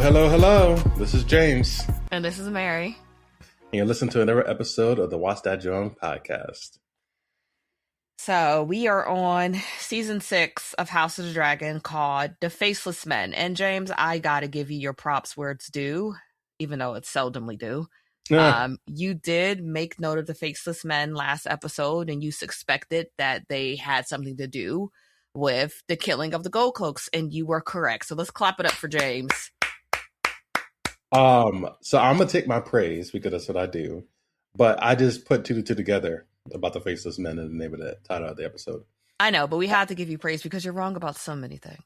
Hello, hello, hello. This is James. And this is Mary. And you're listening to another episode of the Watch That Young podcast. So we are on season 6 of House of the Dragon called The Faceless Men. And James, I gotta give you your props where it's due, even though it's seldomly due. You did make note of the Faceless Men last episode, and you suspected that they had something to do with the killing of the Gold Cloaks, and you were correct. So let's clap it up for James. So I'm gonna take my praise because that's what I do, but I just put two to two together about the Faceless Men in the name of the title of the episode. I know, but we had to give you praise because you're wrong about so many things.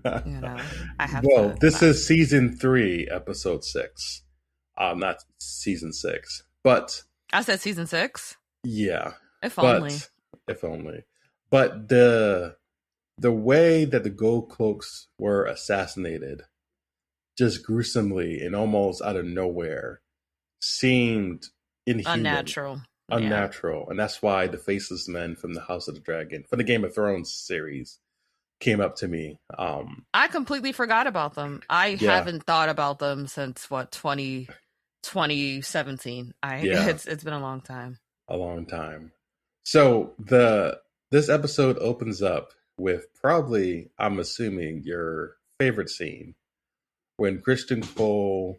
I have. Well, this is season 3, episode 6. Not season 6, but I said season 6. Yeah, if only. But the way that the Gold Cloaks were assassinated, just gruesomely and almost out of nowhere, seemed inhuman, unnatural, and that's why the Faceless Men from the House of the Dragon, from the Game of Thrones series, came up to me. I completely forgot about them. I haven't thought about them since 2017. It's been a long time. So this episode opens up with probably, I'm assuming, your favorite scene, when Christian Cole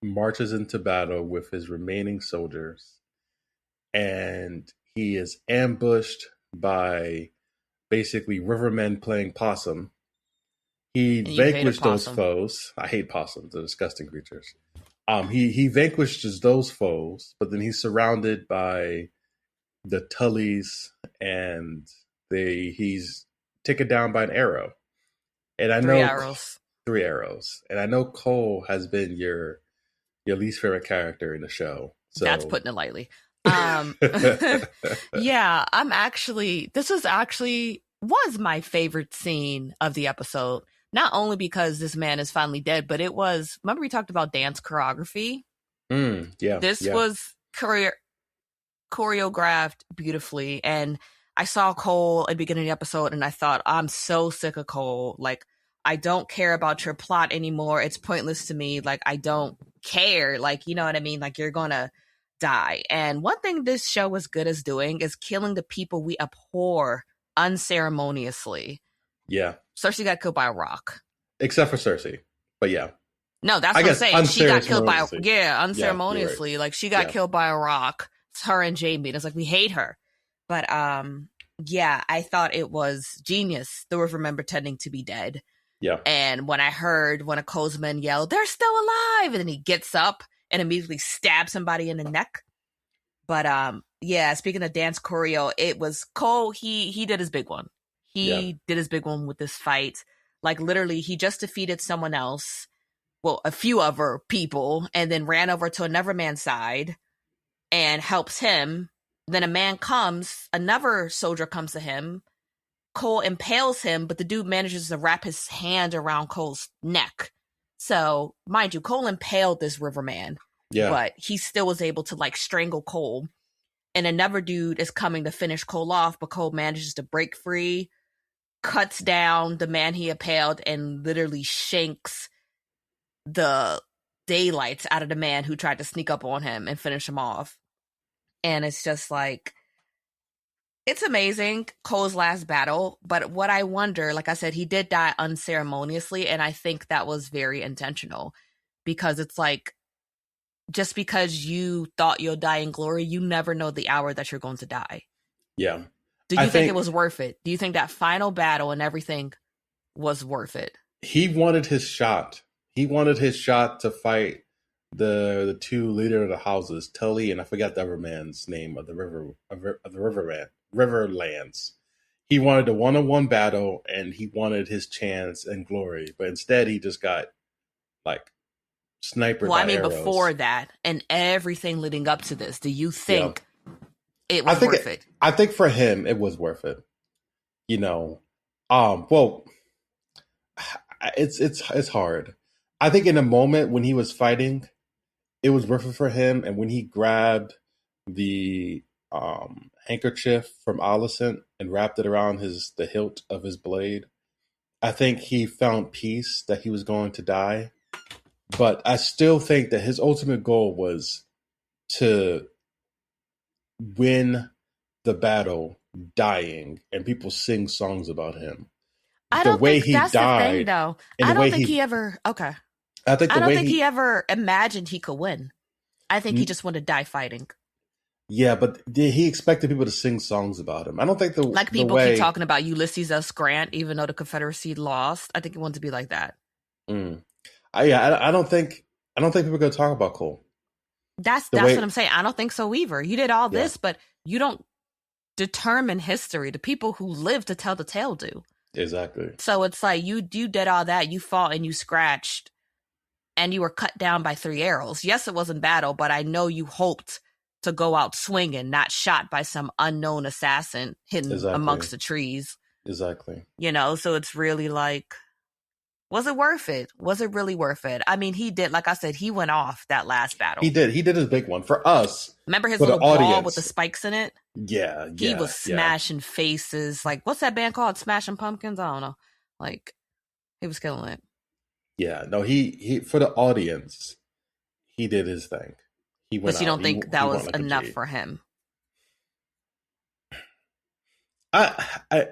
marches into battle with his remaining soldiers, and he is ambushed by basically rivermen playing possum. He vanquished those foes. I hate possums; they're disgusting creatures. He vanquishes those foes, but then he's surrounded by the Tullys, and he's taken down by an arrow. And I know 3 arrows. And I know Cole has been your least favorite character in the show. So that's putting it lightly. Yeah, this was my favorite scene of the episode. Not only because this man is finally dead, but remember we talked about dance choreography? This was choreographed beautifully. And I saw Cole at the beginning of the episode, and I thought, I'm so sick of Cole. Like, I don't care about your plot anymore. It's pointless to me. Like, I don't care. Like, you know what I mean? Like, you're gonna die. And one thing this show is good as doing is killing the people we abhor unceremoniously. Yeah. Cersei got killed by a rock. Except for Cersei. But yeah. No, that's what I'm saying. She got killed by unceremoniously. Yeah, right. Like, she got killed by a rock. It's her and Jaime. And it's like, we hate her. But I thought it was genius. The Rivermen pretending to be dead. Yeah. And when I heard one of Cole's men yell, "They're still alive!" and then he gets up and immediately stabs somebody in the neck. But speaking of dance choreo, it was Cole. He did his big one. He did his big one with this fight. Like, literally, he just defeated someone else. Well, a few other people, and then ran over to another man's side and helps him. Then another soldier comes to him. Cole impales him, but the dude manages to wrap his hand around Cole's neck. So, mind you, Cole impaled this riverman, but he still was able to, like, strangle Cole. And another dude is coming to finish Cole off, but Cole manages to break free, cuts down the man he impaled, and literally shanks the daylights out of the man who tried to sneak up on him and finish him off. And it's just like, it's amazing, Cole's last battle. But what I wonder, like I said, he did die unceremoniously, and I think that was very intentional, because it's like, just because you thought you'll die in glory, you never know the hour that you're going to die. Yeah. Do you think it was worth it? Do you think that final battle and everything was worth it? He wanted his shot. He wanted his shot to fight the 2 leader of the houses, Tully, and I forgot the other man's name of the Riverlands. He wanted a 1-on-1 battle, and he wanted his chance and glory, but instead he just got, like, sniped by arrows. Before that and everything leading up to this, do you think it was worth it? I think for him it was worth it. You know, well, it's hard. I think in a moment when he was fighting, it was worth it for him, and when he grabbed the handkerchief from Alicent and wrapped it around the hilt of his blade, I think he found peace that he was going to die. But I still think that his ultimate goal was to win the battle dying and people sing songs about him. I The don't way think he that's the thing, died though. and I the way don't think he ever. Okay. I think I the don't way think he ever imagined he could win. I think he just wanted to die fighting. Yeah, but he expected people to sing songs about him. I don't think Like the people keep way. talking about Ulysses S. Grant, even though the Confederacy lost. I think he wanted to be like that. I don't think people are going to talk about Cole. That's what I'm saying. I don't think so either. You did all this, but you don't determine history. The people who live to tell the tale do. Exactly. So it's like you did all that. You fought and you scratched, and you were cut down by 3 arrows. Yes, it wasn't battle, but I know you hoped to go out swinging, not shot by some unknown assassin hidden amongst the trees. Exactly. You know, so it's really like, was it worth it? Was it really worth it? I mean, he did, like I said, he went off that last battle. He did his big one for us. Remember his little ball with the spikes in it? Yeah. He was smashing faces. Like, what's that band called? Smashing Pumpkins? I don't know. Like, he was killing it. Yeah. No, he for the audience, he did his thing. He went. But you don't think that was enough for him? I'm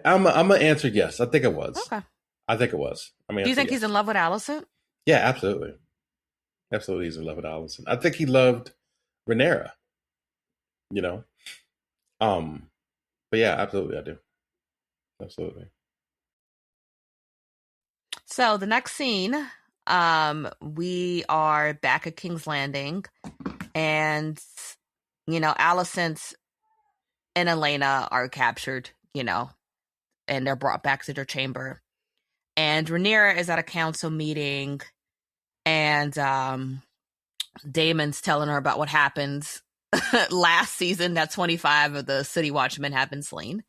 gonna answer yes. I think it was. Okay. I think it was. I mean, do you think he's in love with Alicent? Yeah, absolutely. Absolutely, he's in love with Alicent. I think he loved Rhaenyra. You know, but yeah, absolutely, I do. Absolutely. So the next scene, we are back at King's Landing, and Alicent and Elena are captured, and they're brought back to their chamber. And Rhaenyra is at a council meeting, and Daemon's telling her about what happens last season, that 25 of the City Watchmen have been slain.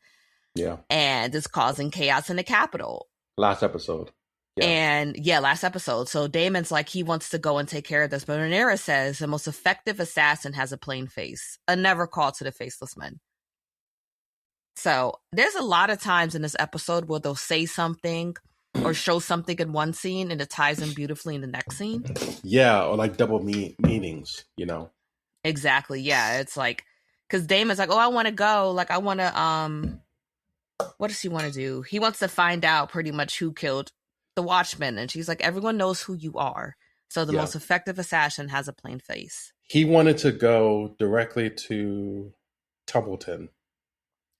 Yeah. And it's causing chaos in the capital. Last episode. Yeah. And last episode. So Daemon's like, he wants to go and take care of this. But Rhaenyra says the most effective assassin has a plain face, a never call to the faceless men. So there's a lot of times in this episode where they'll say something or show something in one scene and it ties in beautifully in the next scene. Yeah, or like double meanings, Exactly. Yeah, it's like, because Daemon's like, oh, I want to go. Like, I want to, what does he want to do? He wants to find out pretty much who killed the Watchmen. And she's like, everyone knows who you are. So the most effective assassin has a plain face. He wanted to go directly to Tumbleton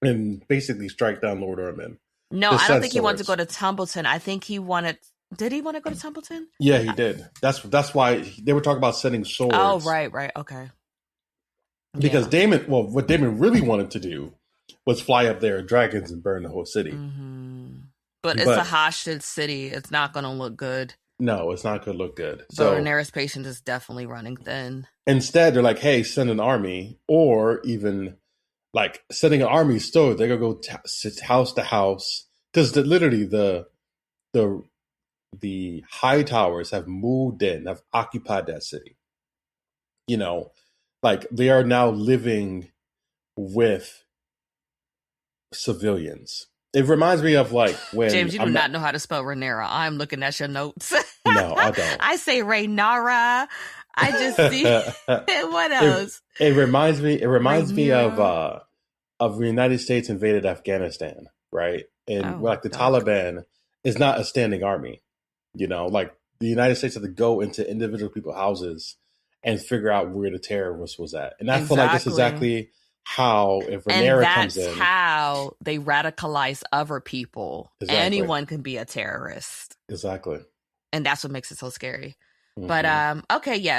and basically strike down Lord Ormond. No, I don't think he wanted to go to Tumbleton. I think he wanted... Did he want to go to Tumbleton? Yeah, he did. That's why they were talking about sending swords. Oh, right. Okay. Because what Daemon really wanted to do was fly up there in dragons and burn the whole city. Mm-hmm. But it's a hostage city. It's not going to look good. No, it's not going to look good. So Rhaenyra's patience is definitely running thin. Instead, they're like, hey, send an army, or even like sending an army still. They're going to go house to house. Because literally the Hightowers have moved in, have occupied that city. Like they are now living with civilians. It reminds me of like when James, you do not know how to spell Rhaenyra. I'm looking at your notes. No, I don't. I say Rhaenyra. I just see what else. It reminds me of the United States invaded Afghanistan, right? And the Taliban is not a standing army. Like the United States had to go into individual people's houses and figure out where the terrorist was at. And I feel like that's exactly how, if Rhaenyra comes in. That's how they radicalize other people. Exactly. Anyone can be a terrorist. Exactly. And that's what makes it so scary. Mm-hmm. But,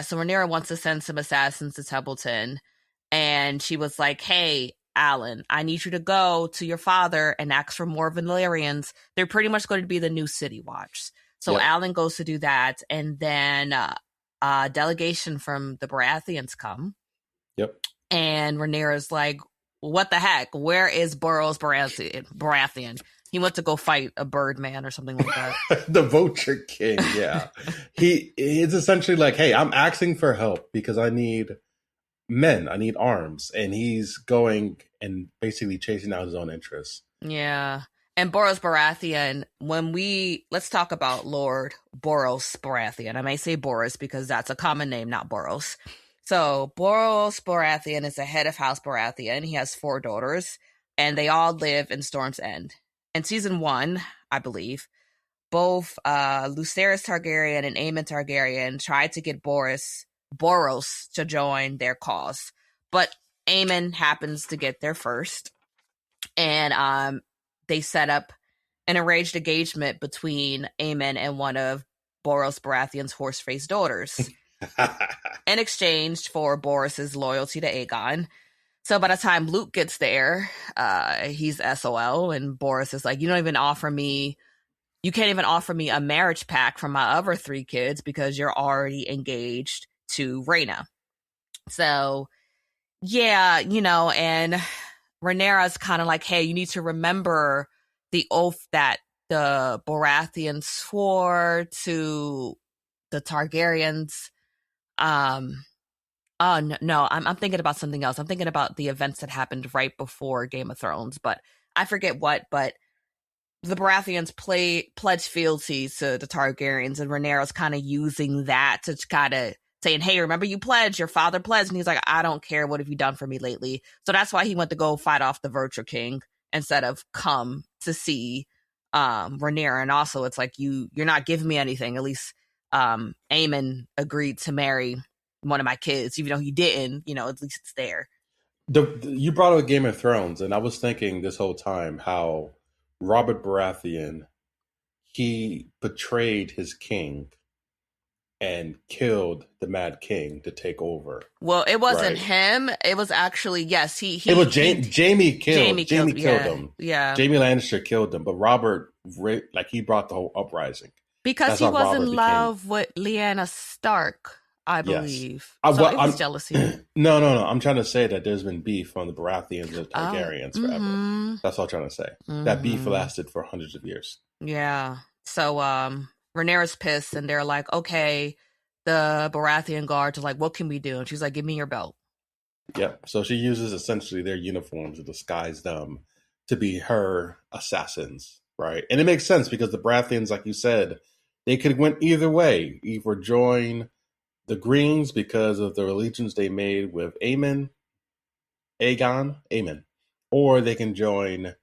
so Rhaenyra wants to send some assassins to Tumbleton. And she was like, hey, Alan, I need you to go to your father and ask for more Valyrians. They're pretty much going to be the new City Watch. So Alan goes to do that. And then a delegation from the Baratheons come. Yep. And Rhaenyra's like, what the heck? Where is Boros Baratheon? He went to go fight a Birdman or something like that. The Vulture King, yeah. It's essentially like, hey, I'm asking for help because I need men. I need arms. And he's going and basically chasing out his own interests. Yeah. And Boros Baratheon, let's talk about Lord Boros Baratheon. I may say Boros because that's a common name, not Boros. So Boros Baratheon is the head of House Baratheon. He has 4 daughters, and they all live in Storm's End. In season 1, I believe, both Lucerys Targaryen and Aemon Targaryen tried to get Boros to join their cause, but Aemon happens to get there first, and they set up an arranged engagement between Aemon and one of Boros Baratheon's horse-faced daughters in exchange for Boros's loyalty to Aegon. So by the time Luke gets there, he's SOL, and Boros is like, you can't even offer me a marriage pact from my other 3 kids because you're already engaged to Rhaena. So, yeah, and Rhaenyra's kind of like, hey, you need to remember the oath that the Baratheons swore to the Targaryens. Oh, no, I'm thinking about something else. I'm thinking about the events that happened right before Game of Thrones, but I forget what, but the Baratheons pledge fealty to the Targaryens, and Rhaenyra's kind of using that to kind of saying, hey, remember you pledged, your father pledged, and he's like, I don't care, what have you done for me lately? So that's why he went to go fight off the Virtue King instead of come to see Rhaenyra. And also it's like, you're not giving me anything. At least Aemon agreed to marry one of my kids, even though he didn't, at least it's there. You brought up Game of Thrones, and I was thinking this whole time how Robert Baratheon, he betrayed his king and killed the Mad King to take over. Well, it wasn't him. It was actually, yes, it was Jamie killed him. Yeah. Jamie Lannister killed him, but Robert, he brought the whole uprising. Because he was in love with Lyanna Stark, I believe. Yes. So it was jealousy. No. I'm trying to say that there's been beef from the Baratheons and Targaryens forever. That's all I'm trying to say. That beef lasted for hundreds of years. Yeah. So Rhaenyra's pissed, and they're like, okay, the Baratheon guards are like, what can we do? And she's like, give me your belt. Yep. So she uses essentially their uniforms to disguise them to be her assassins, right? And it makes sense because the Baratheons, like you said, they could went either way. Either join the Greens because of the allegiance they made with Aemon, or they can join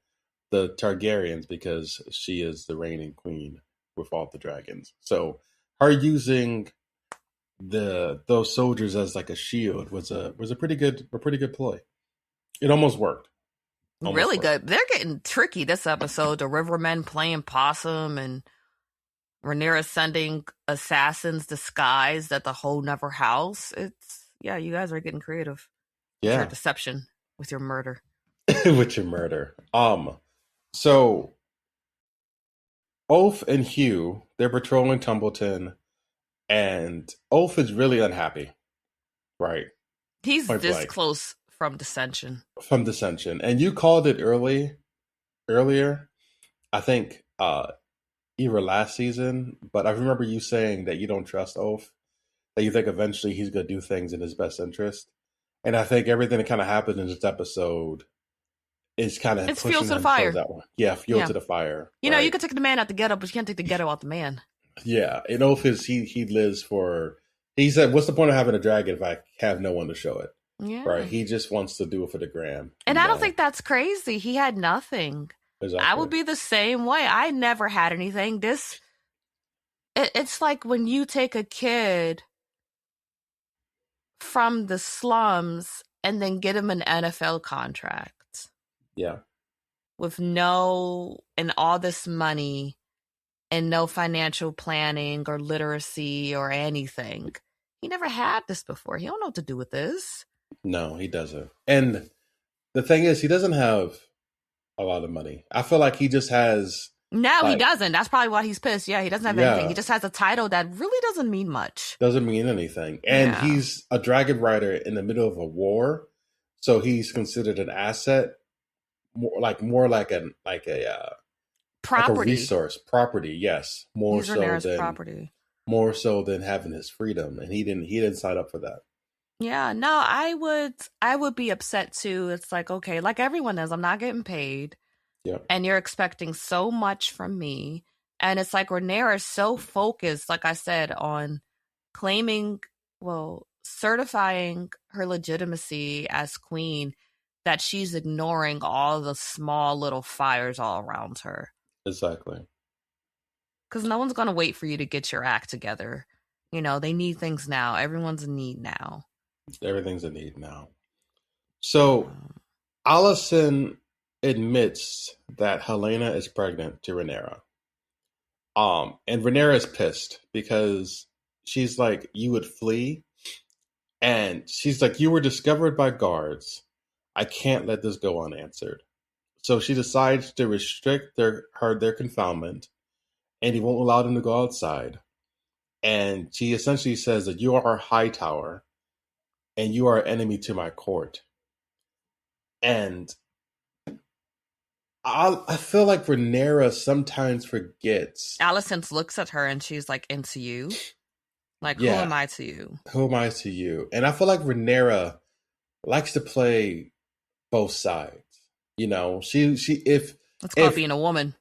the Targaryens because she is the reigning queen with all the dragons. So her using those soldiers as like a shield was a pretty good ploy. It almost worked. Really good. They're getting tricky this episode. The Rivermen playing possum, and Rhaenyra sending assassins disguised at the whole Never house. You guys are getting creative. Yeah. With your deception, with your murder. With your murder. So Ulf and Hugh, they're patrolling Tumbleton, and Ulf is really unhappy. Right. He's this close from dissension. And you called it earlier. I think either last season, but I remember you saying that you don't trust Ulf, that you think eventually he's going to do things in his best interest. And I think everything that kind of happened in this episode is kind of pushing fuel to the fire. That one. Yeah, fuel to the fire. You know, you can take the man out the ghetto, but you can't take the ghetto out the man. Yeah, and Ulf he lives for. He said, "What's the point of having a dragon if I have no one to show it?" Yeah, right. He just wants to do it for the gram. And I don't think that's crazy. He had nothing. Exactly. I would be the same way. I never had anything. It's like when you take a kid from the slums and then get him an NFL contract. Yeah. With all this money and no financial planning or literacy or anything. He never had this before. He don't know what to do with this. No, he doesn't. And the thing is, he doesn't have a lot of money. I feel like he just has... No, he doesn't. That's probably why he's pissed. Yeah, he doesn't have anything. He just has a title that really doesn't mean much. Doesn't mean anything. And he's a dragon rider in the middle of a war. So he's considered an asset, more like a property. Like a resource. Property, yes. More so than having his freedom. And he didn't sign up for that. Yeah, no, I would be upset too. It's like, okay, like everyone is, I'm not getting paid. Yeah. and you're expecting so much from me. And it's like Rhaenyra is so focused, like I said, on claiming, well, certifying her legitimacy as queen, that she's ignoring all the small little fires all around her. Exactly. Because no one's going to wait for you to get your act together. You know, they need things now. Everyone's in need now. Everything's a need now. So Alicent admits that Helena is pregnant to Rhaenyra. And Rhaenyra is pissed because she's like, you would flee, and she's like, you were discovered by guards. I can't let this go unanswered. So she decides to restrict their confinement, and he won't allow them to go outside. And she essentially says that you are Hightower, and you are an enemy to my court. And I feel like Rhaenyra sometimes forgets. Alicent looks at her and she's like, into you? Like, who Yeah, am I to you? who am I to you? And I feel like Rhaenyra likes to play both sides. You know, she It's called if being a woman.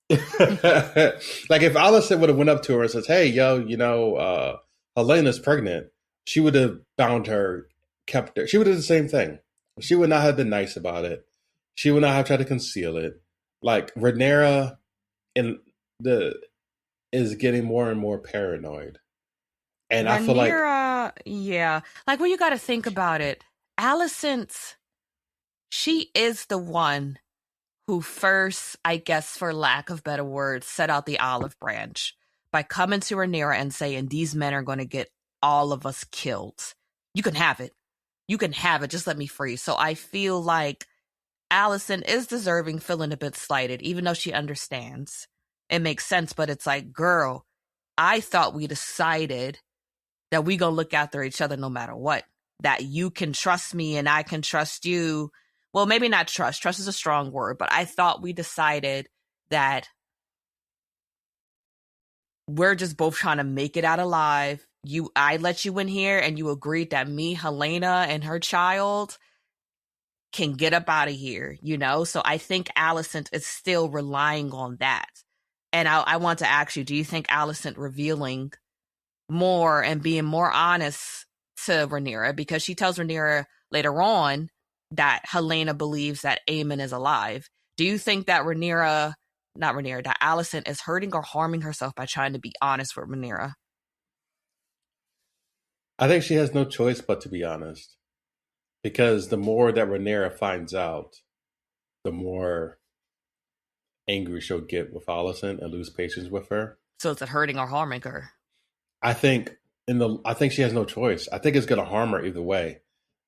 like if Alicent would have went up to her and says, "Hey, yo, Helena's pregnant," she would have bound her, kept her. She would have done the same thing. She would not have been nice about it. She would not have tried to conceal it. Like Rhaenyra in the is getting more and more paranoid. And I feel like Rhaenyra, yeah. Like, when you got to think about it, Alicent, she is the one who first, I guess, for lack of better words, set out the olive branch by coming to Rhaenyra and saying, these men are going to get all of us killed. You can have it. You can have it. Just let me free. So I feel like Alicent is deserving, feeling a bit slighted, even though she understands. It makes sense, but it's like, girl, I thought we decided that we gonna look after each other no matter what. That you can trust me and I can trust you. Well, maybe not trust. Trust is a strong word, but I thought we decided that we're just both trying to make it out alive. I let you in here and you agreed that me, Helena, and her child can get up out of here, you know? So I think Alicent is still relying on that. And I want to ask you, do you think Alicent revealing more and being more honest to Rhaenyra, because she tells Rhaenyra later on that Helena believes that Aemon is alive. Do you think that that Alicent is hurting or harming herself by trying to be honest with Rhaenyra? I think she has no choice but to be honest. Because the more that Rhaenyra finds out, the more angry she'll get with Alicent and lose patience with her. So it's hurting or harming her? I think I think she has no choice. I think it's gonna harm her either way.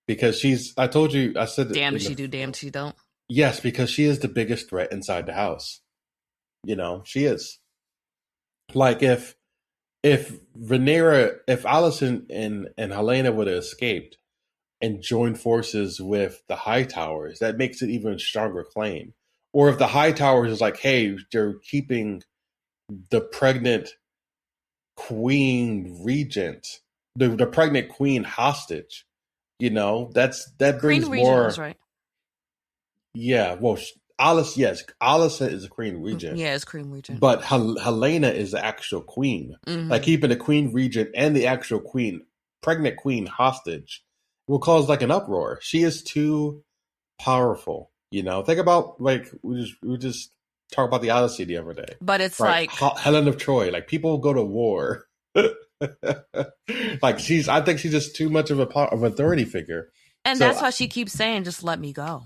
Because I told you, I said Damned if she do, damned if she don't. yes, because she is the biggest threat inside the house. You know, she is. Like if Alicent and Helena would have escaped and joined forces with the Hightowers, that makes it even stronger claim. Or if the Hightowers is like, hey, they're keeping the pregnant queen regent, the pregnant queen hostage, that brings Queen Regent more. was right. Yeah, well, Alice, yes, Alicent is a queen regent. Yeah, it's Queen Regent. But Helena is the actual queen. Mm-hmm. Like keeping the queen regent and the actual queen, pregnant queen hostage will cause like an uproar. She is too powerful. Think about like we just talked about the Odyssey the other day. But it's right? Helen of Troy. Like people go to war. Like I think she's just too much of of an authority figure. And that's why she keeps saying, just let me go.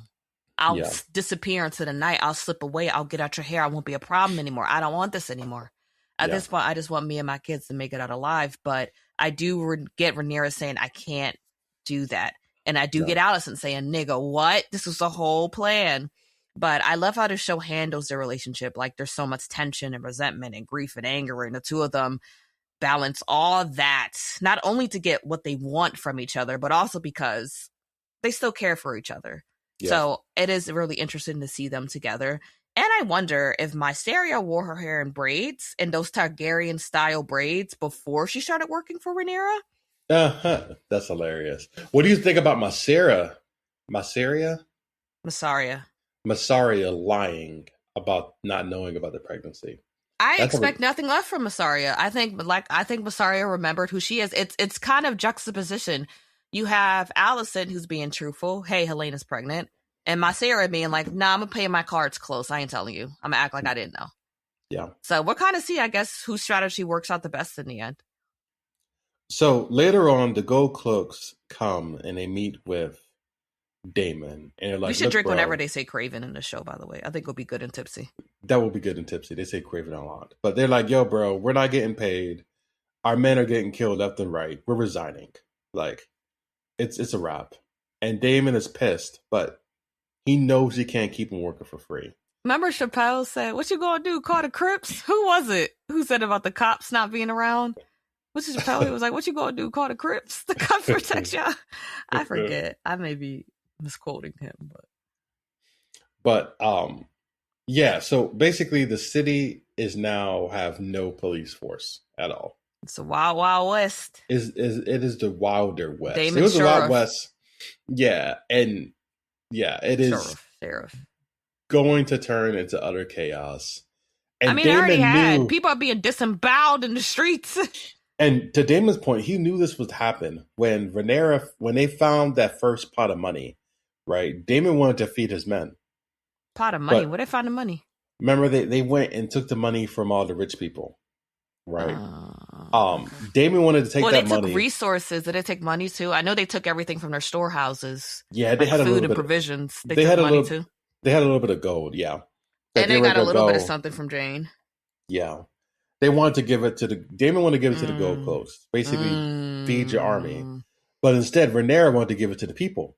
I'll disappear into the night. I'll slip away. I'll get out your hair. I won't be a problem anymore. I don't want this anymore. At this point, I just want me and my kids to make it out alive. But I do get Rhaenyra saying, I can't do that. And I do get Alicent saying, nigga, what? This was the whole plan. But I love how the show handles their relationship. Like there's so much tension and resentment and grief and anger. And the two of them balance all that, not only to get what they want from each other, but also because they still care for each other. Yeah. So it is really interesting to see them together. And I wonder if Mysteria wore her hair in braids, in those Targaryen style braids, before she started working for Rhaenyra. That's hilarious. What do you think about Mysaria lying about not knowing about the pregnancy. I That's expect probably, nothing less from Massaria. I think Massaria remembered who she is. It's kind of juxtaposition. You have Alicent who's being truthful. Hey, Helena's pregnant. And Massaria being like, nah, I'm gonna pay my cards close. I ain't telling you. I'm gonna act like I didn't know. yeah. So we'll kind of see, I guess, whose strategy works out the best in the end. So later on, the Gold Cloaks come and they meet with Damon, and they're We like, should "Look, drink whenever bro, they say Craven in the show, by the way. I think it'll be good and tipsy. that will be good and tipsy." They say Craven a lot, but they're like, "Yo, bro, we're not getting paid. Our men are getting killed left and right. We're resigning. Like, it's a wrap." And Damon is pissed, but he knows he can't keep him working for free. Remember Chappelle said, what you gonna do, call the Crips? Who was it? Who said about the cops not being around? Which is Chappelle, he was like, what you gonna do, call the Crips? The cops protect y'all. I forget. I may be misquoting him, But yeah. So basically, the city is now have no police force at all. it's a wild, wild west. It is the wilder west. Damon It was the Sheriff. Wild West. Yeah, and yeah, it is Sheriff. going to turn into utter chaos. And I mean, I already had knew, people are being disemboweled in the streets. and to Damon's point, he knew this would happen when Rhaenyra, when they found that first pot of money, right? Damon wanted to feed his men. Pot of money. But Where they find the money? remember, they went and took the money from all the rich people, right? Okay. Damon wanted to take that they money. took resources. Did they take money too? I know they took everything from their storehouses. Yeah, they like had a food little and bit. provisions. They They took had a money little. too. They had a little bit of gold, yeah. And they got a little bit of go. something from Jane. Yeah. They wanted to give it to the Damon wanted to give it to the Gold Coast. Basically feed your army. But instead Rhaenyra wanted to give it to the people.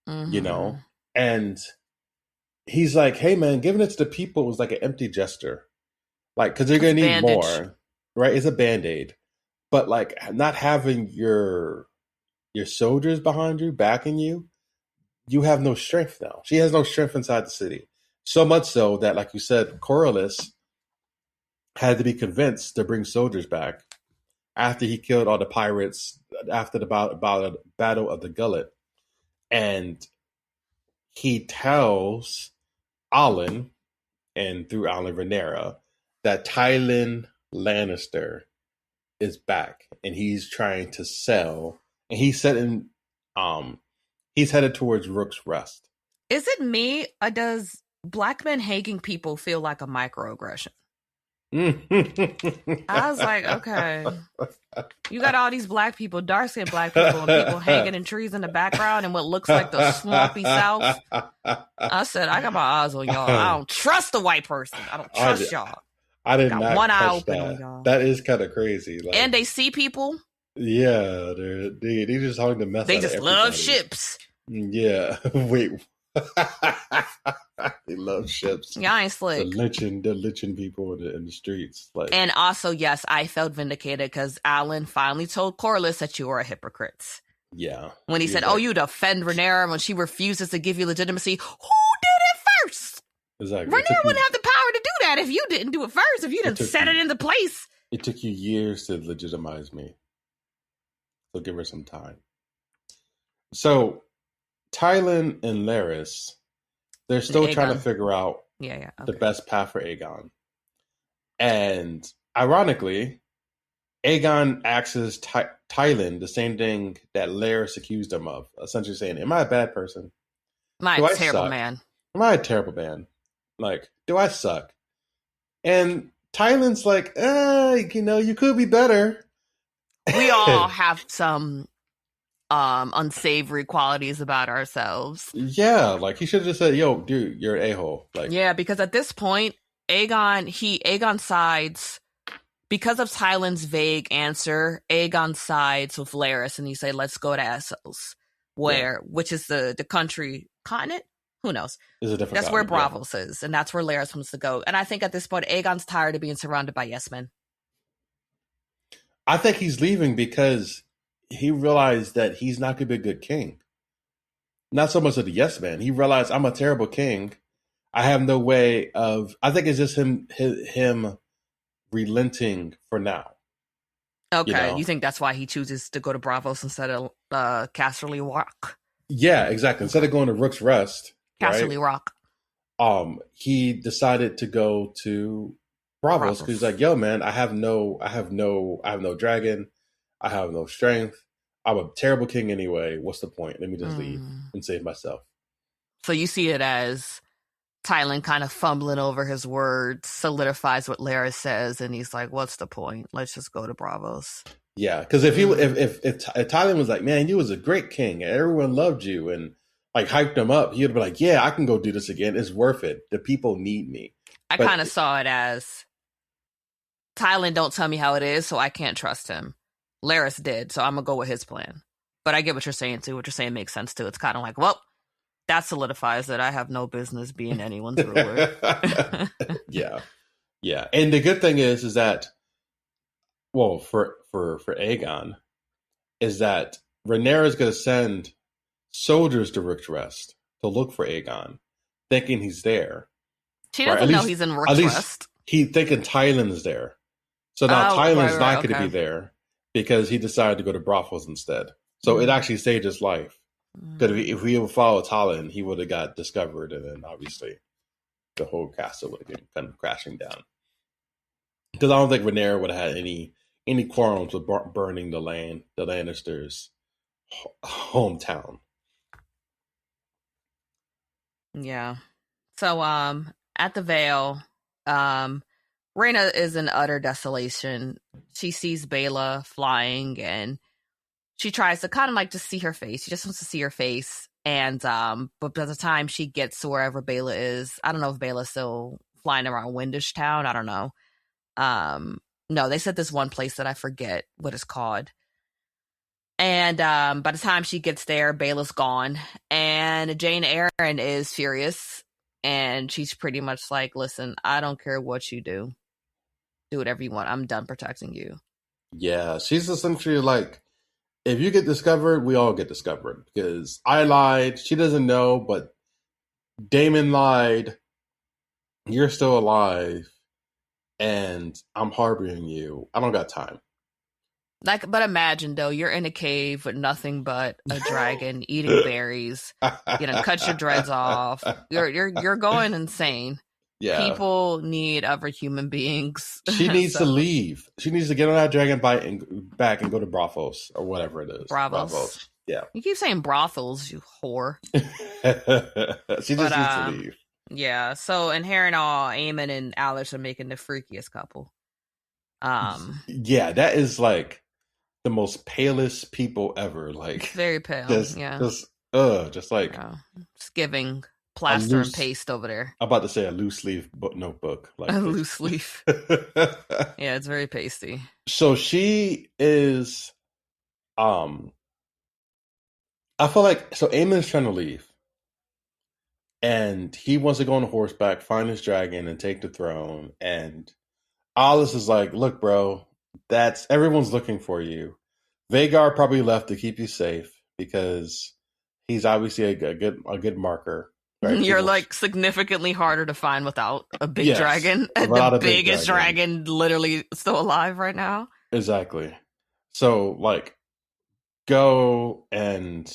You know? And he's like, hey man, giving it to the people was like an empty gesture. Like, because they're gonna need bandage. more. Right? It's a band-aid. But like not having your soldiers behind you, backing you, you have no strength now. She has no strength inside the city. So much so that, like you said, Corlys had to be convinced to bring soldiers back after he killed all the pirates after the Battle of the Gullet. And he tells Alan, and through Alan Rhaenyra, that Tywin Lannister is back and he's trying to sell. And he's setting, he's headed towards Rook's Rest. Is it me or does black men hanging people feel like a microaggression? I was like, okay, you got all these black people, dark-skinned black people, and people hanging in trees in the background in what looks like the swampy South. I said, I got my eyes on y'all. I don't trust the white person. I don't trust y'all. I did got not one eye catch open that. on y'all. That is kind of crazy. Like, And they see people. Yeah, they just hung the mess. They out just of love ships. Yeah, wait. They love ships. Y'all ain't slick. They're lynching people in the streets. Like, and also, yes, I felt vindicated because Alan finally told Corlys that you are a hypocrite. Yeah. When he said, like, "Oh, you defend Rhaenyra when she refuses to give you legitimacy." Who did it first? Exactly. Rhaenyra wouldn't have the power to do that if you didn't do it first. If you didn't set it into place. It took you years to legitimize me. So give her some time. So, Tywin and Larys, they're still trying to figure out the best path for Aegon. And ironically, Aegon asks Tywin the same thing that Larys accused him of, essentially saying, am I a bad person? Am I a terrible man? Am I a terrible man? Like, do I suck? And Tywin's like, you could be better. We all have some unsavory qualities about ourselves. Yeah, like he should have just said, yo, dude, you're an a-hole. Like, yeah, because at this point, Aegon sides, because of Tywin's vague answer, Aegon sides with Larys and he say, let's go to Essos, which is the continent? Who knows? That's where Braavos is, and that's where Larys wants to go. And I think at this point, Aegon's tired of being surrounded by yes men. I think he's leaving because he realized that he's not going to be a good king. Not so much of the yes man. He realized I'm a terrible king. I have no way of. I think it's just him relenting for now. Okay, you think that's why he chooses to go to Braavos instead of Casterly Rock? Yeah, exactly. Instead of going to Rook's Rest, Casterly Rock. he decided to go to Bravos because he's Brothels. like, yo, man, I have no dragon, I have no strength. I'm a terrible king anyway. What's the point? Let me just leave and save myself. So you see it as Tylan kind of fumbling over his words, solidifies what Lara says, and he's like, "What's the point? Let's just go to Bravos." Yeah, because if Tylan was like, man, you was a great king and everyone loved you and like hyped him up, he'd be like, yeah, I can go do this again. It's worth it. The people need me. I But kind of saw it as Tylan don't tell me how it is, so I can't trust him. Laris did, so I'm gonna go with his plan. But I get what you're saying too. What you're saying makes sense too. It's kind of like, well, that solidifies that I have no business being anyone's ruler. yeah, yeah. And the good thing is that, well, for Aegon, is that Rhaenyra is going to send soldiers to Rick's Rest to look for Aegon, thinking he's there. She Right? doesn't know he's in Rick's Rest. He thinking Tylan is there. So now Tylan's not going to okay. be there because he decided to go to Brothels instead. So it actually saved his life. Because if we would follow Tylan, he would have got discovered, and then obviously the whole castle would have been kind of crashing down. Because I don't think Rhaenyra would have had any quarrels with burning the Lannisters' hometown. Yeah. So at the Vale, Rhaena is in utter desolation. She sees Bela flying and she tries to kind of like just see her face. She just wants to see her face. And but by the time she gets to wherever Bela is, I don't know if Bela's still flying around Windish Town. I don't know. No, they said this one place that I forget what it's called. And by the time she gets there, Bela's gone. And Jane Eyre is furious. And she's pretty much like, listen, I don't care what you do. Do whatever you want. I'm done protecting you. Yeah, she's essentially like, if you get discovered, we all get discovered. Because I lied. She doesn't know, but Daemon lied. You're still alive. And I'm harboring you. I don't got time. Like, but imagine though, you're in a cave with nothing but a dragon eating berries. You know, cut your dreads off. You're going insane. Yeah. People need other human beings. She needs to leave. She needs to get on that dragon bite and back and go to Brothels or whatever it is. Bravos. Yeah. You keep saying brothels, you whore. She just needs to leave. Yeah. So in Harrenhal, Aemon and Alice are making the freakiest couple. Yeah, that is like the most palest people ever. Like very pale. Just like just giving plaster and paste over there. I'm about to say a loose leaf notebook. Like a loose leaf. Yeah, it's very pasty. So she is I feel like Aemon's trying to leave. And he wants to go on horseback, find his dragon, and take the throne. And Alice is like, look, bro, everyone's looking for you. Vhagar probably left to keep you safe because he's obviously a good marker. Right? You're like significantly harder to find without a big dragon. The biggest dragon literally still alive right now. Exactly. So like, go and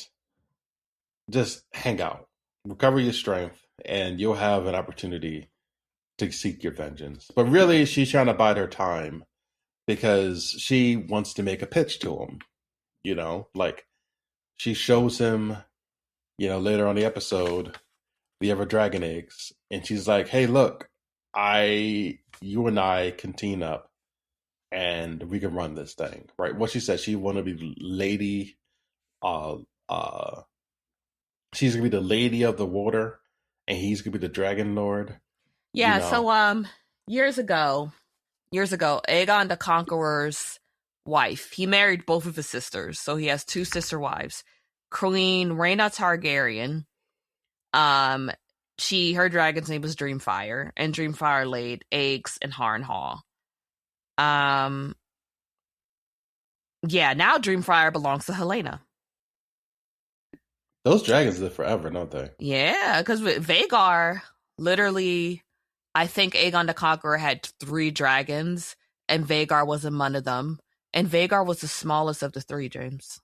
just hang out, recover your strength, and you'll have an opportunity to seek your vengeance. But really, she's trying to bide her time because she wants to make a pitch to him. You know, like she shows him, later on the episode, the ever dragon eggs, and she's like, "Hey, look, you and I can team up, and we can run this thing." Right? What she said, she want to be lady. She's gonna be the lady of the water, and he's gonna be the dragon lord. Yeah. So years ago, Aegon the Conqueror's wife. He married both of his sisters, so he has two sister wives. Queen Rhaenyra Targaryen. Her dragon's name was Dreamfire, and Dreamfire laid eggs in Harrenhal. Yeah. Now Dreamfire belongs to Helaena. Those dragons live forever, don't they? Yeah, because with Vhagar, literally, I think Aegon the Conqueror had 3 dragons, and Vhagar was among them. And Vhagar was the smallest of the 3, James.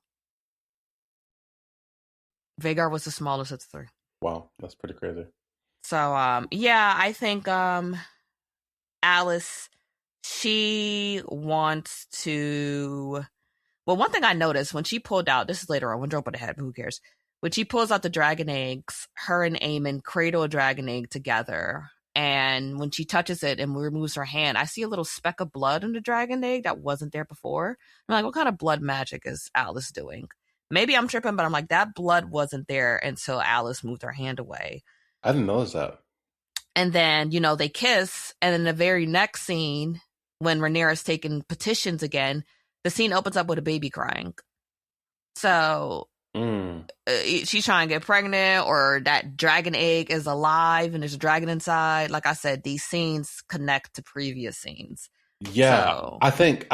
Vhagar was the smallest of the 3. Wow, that's pretty crazy. So yeah, I think Alice, she wants to. Well, one thing I noticed when she pulled out, this is later on, we'll jump ahead, but who cares? When she pulls out the dragon eggs, her and Aemon cradle a dragon egg together. And when she touches it and removes her hand, I see a little speck of blood in the dragon egg that wasn't there before. I'm like, what kind of blood magic is Alice doing? Maybe I'm tripping, but I'm like, that blood wasn't there until Alice moved her hand away. I didn't notice that. And then, they kiss. And in the very next scene, when Rhaenyra's taking petitions again, the scene opens up with a baby crying. So she's trying to get pregnant, or that dragon egg is alive and there's a dragon inside. Like I said, these scenes connect to previous scenes. Yeah, so, I think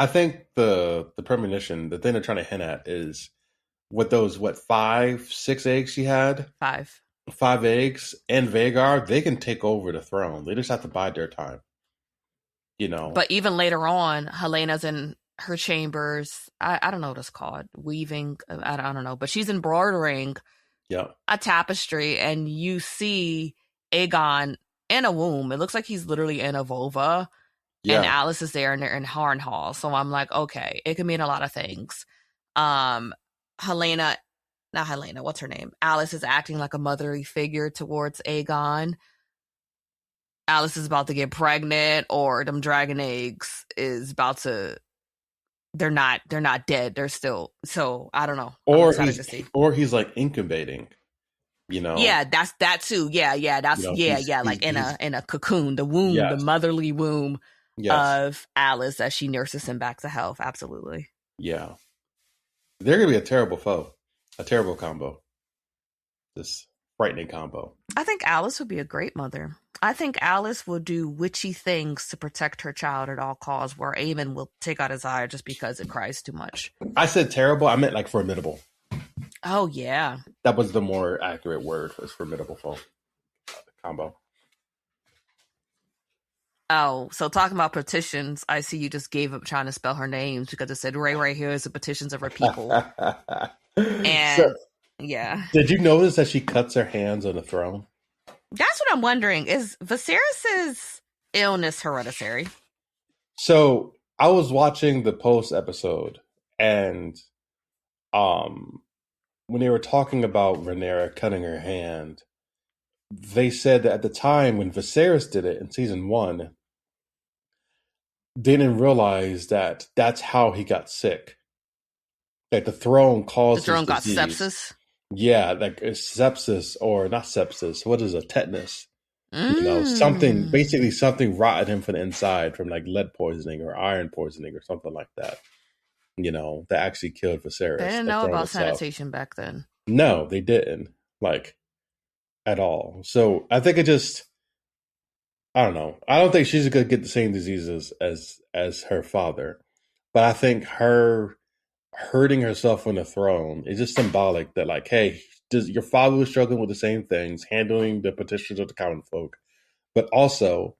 the premonition, the thing they're trying to hint at is with those 5-6 eggs she had. 5 eggs and Vhagar, they can take over the throne. They just have to bide their time. But even later on, Helena's in her chambers. I don't know what it's called. Weaving. I don't know. But she's embroidering a tapestry, and you see Aegon in a womb. It looks like he's literally in a vulva. Yeah. And Alice is there, and they're in Harrenhal. So I'm like, okay, it can mean a lot of things. Not Helena, what's her name? Alice is acting like a motherly figure towards Aegon. Alice is about to get pregnant, or them dragon eggs is about to. They're not dead. They're still. So I don't know. Or he's like incubating. Yeah, that's that too. Yeah. That's like in a cocoon, the womb, the motherly womb of Alice as she nurses him back to health. Absolutely. Yeah, they're gonna be a terrible foe, a terrible combo. This frightening combo. I think Alice would be a great mother. I think Alice will do witchy things to protect her child at all costs, where Aemon will take out his eye just because it cries too much. I said terrible. I meant like formidable. Oh, yeah. That was the more accurate word, was formidable foe combo. Oh, so talking about petitions, I see you just gave up trying to spell her names because it said right here is the petitions of her people. And yeah. Did you notice that she cuts her hands on the throne? That's what I'm wondering. Is Viserys's illness hereditary? So I was watching the post episode, and when they were talking about Rhaenyra cutting her hand, they said that at the time when Viserys did it in season 1, they didn't realize that that's how he got sick. Like the throne caused the throne got disease. Sepsis. Yeah, like sepsis, or not sepsis. What is a tetanus? Something rotted him from the inside from like lead poisoning or iron poisoning or something like that. That actually killed Viserys. They didn't know about sanitation back then. No, they didn't. Like at all. So I think I don't know. I don't think she's going to get the same diseases as her father, but I think her hurting herself on the throne is just symbolic that, like, hey, your father was struggling with the same things, handling the petitions of the common folk, but also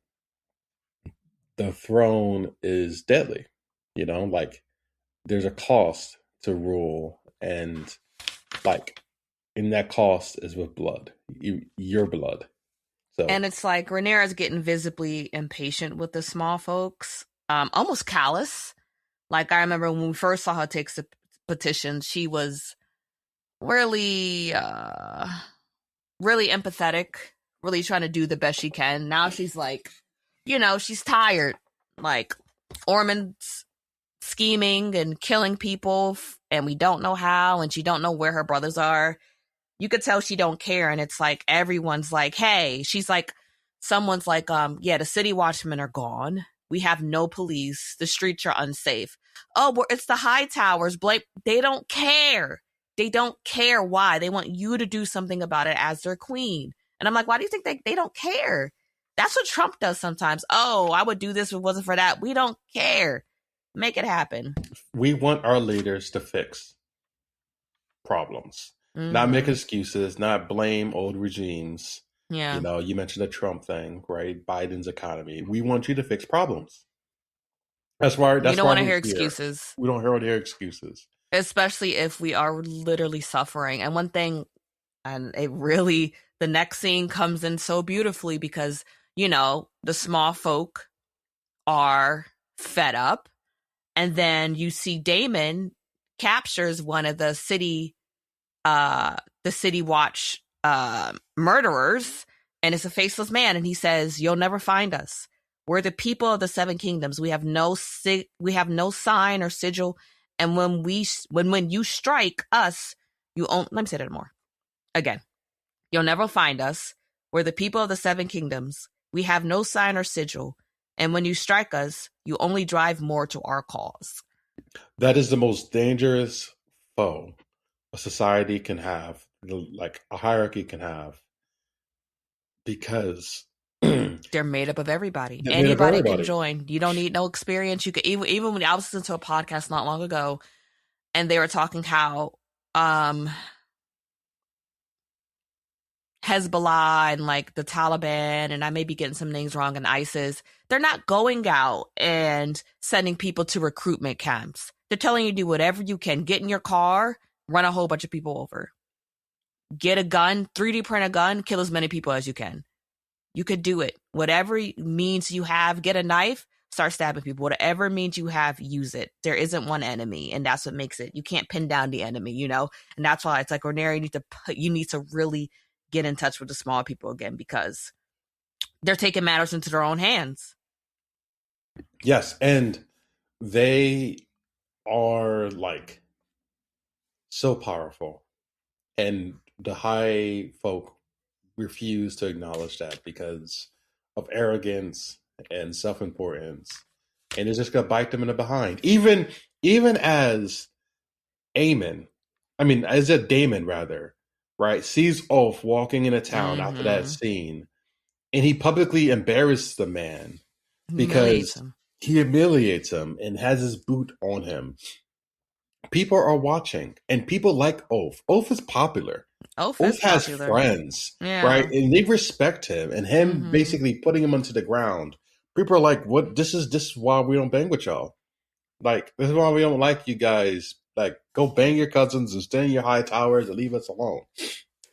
the throne is deadly. Like there's a cost to rule, and like in that cost is with blood, your blood. So. And it's like Rhaenyra's getting visibly impatient with the small folks, almost callous. Like I remember when we first saw her take petitions, she was really, really empathetic, really trying to do the best she can. Now she's like, she's tired. Like Ormond's scheming and killing people, and we don't know how, and she don't know where her brothers are. You could tell she don't care, and it's like everyone's like, hey, she's like, someone's like, the city watchmen are gone. We have no police. The streets are unsafe. Oh, it's the Hightowers. Blake, they don't care. They don't care why. They want you to do something about it as their queen. And I'm like, why do you think they don't care? That's what Trump does sometimes. Oh, I would do this if it wasn't for that. We don't care. Make it happen. We want our leaders to fix problems. Not make excuses, not blame old regimes. Yeah. You mentioned the Trump thing, right? Biden's economy. We want you to fix problems. That's why. We don't want to hear excuses. We don't want to hear excuses. Especially if we are literally suffering. And one thing And it really, the next scene comes in so beautifully because, the small folk are fed up. And then you see Daemon captures one of the city watch murderers, and it's a faceless man, and he says, "You'll never find us. We're the people of the Seven Kingdoms. We have no sign or sigil, and when you strike us, let me say that more again. You'll never find us. We're the people of the Seven Kingdoms. We have no sign or sigil, and when you strike us, you only drive more to our cause." That is the most dangerous foe a society can have, like a hierarchy can have, because they're made up of everybody. Anybody can join. You don't need no experience. You could even when I was listening to a podcast not long ago, and they were talking how Hezbollah and like the Taliban, and I may be getting some names wrong, and ISIS, they're not going out and sending people to recruitment camps. They're telling you to do whatever you can. Get in your car, run a whole bunch of people over. Get a gun, 3D print a gun, kill as many people as you can. You could do it. Whatever means you have, get a knife, start stabbing people. Whatever means you have, use it. There isn't one enemy, and that's what makes it. You can't pin down the enemy, and that's why it's like, Rhaenyra, you need to really get in touch with the small people again, because they're taking matters into their own hands. Yes, and they are like so powerful, and the high folk refuse to acknowledge that because of arrogance and self-importance, and it's just gonna bite them in the behind. Even as Daemon rather, right, sees Ulf walking in a town after that scene, and he publicly embarrasses the man because he humiliates him and has his boot on him. People are watching, and people like Ulf. Ulf is popular. Ulf has friends, right? And they respect him, and him basically putting him onto the ground. People are like, "What? This is why we don't bang with y'all. Like, this is why we don't like you guys. Like, go bang your cousins and stay in your high towers and leave us alone."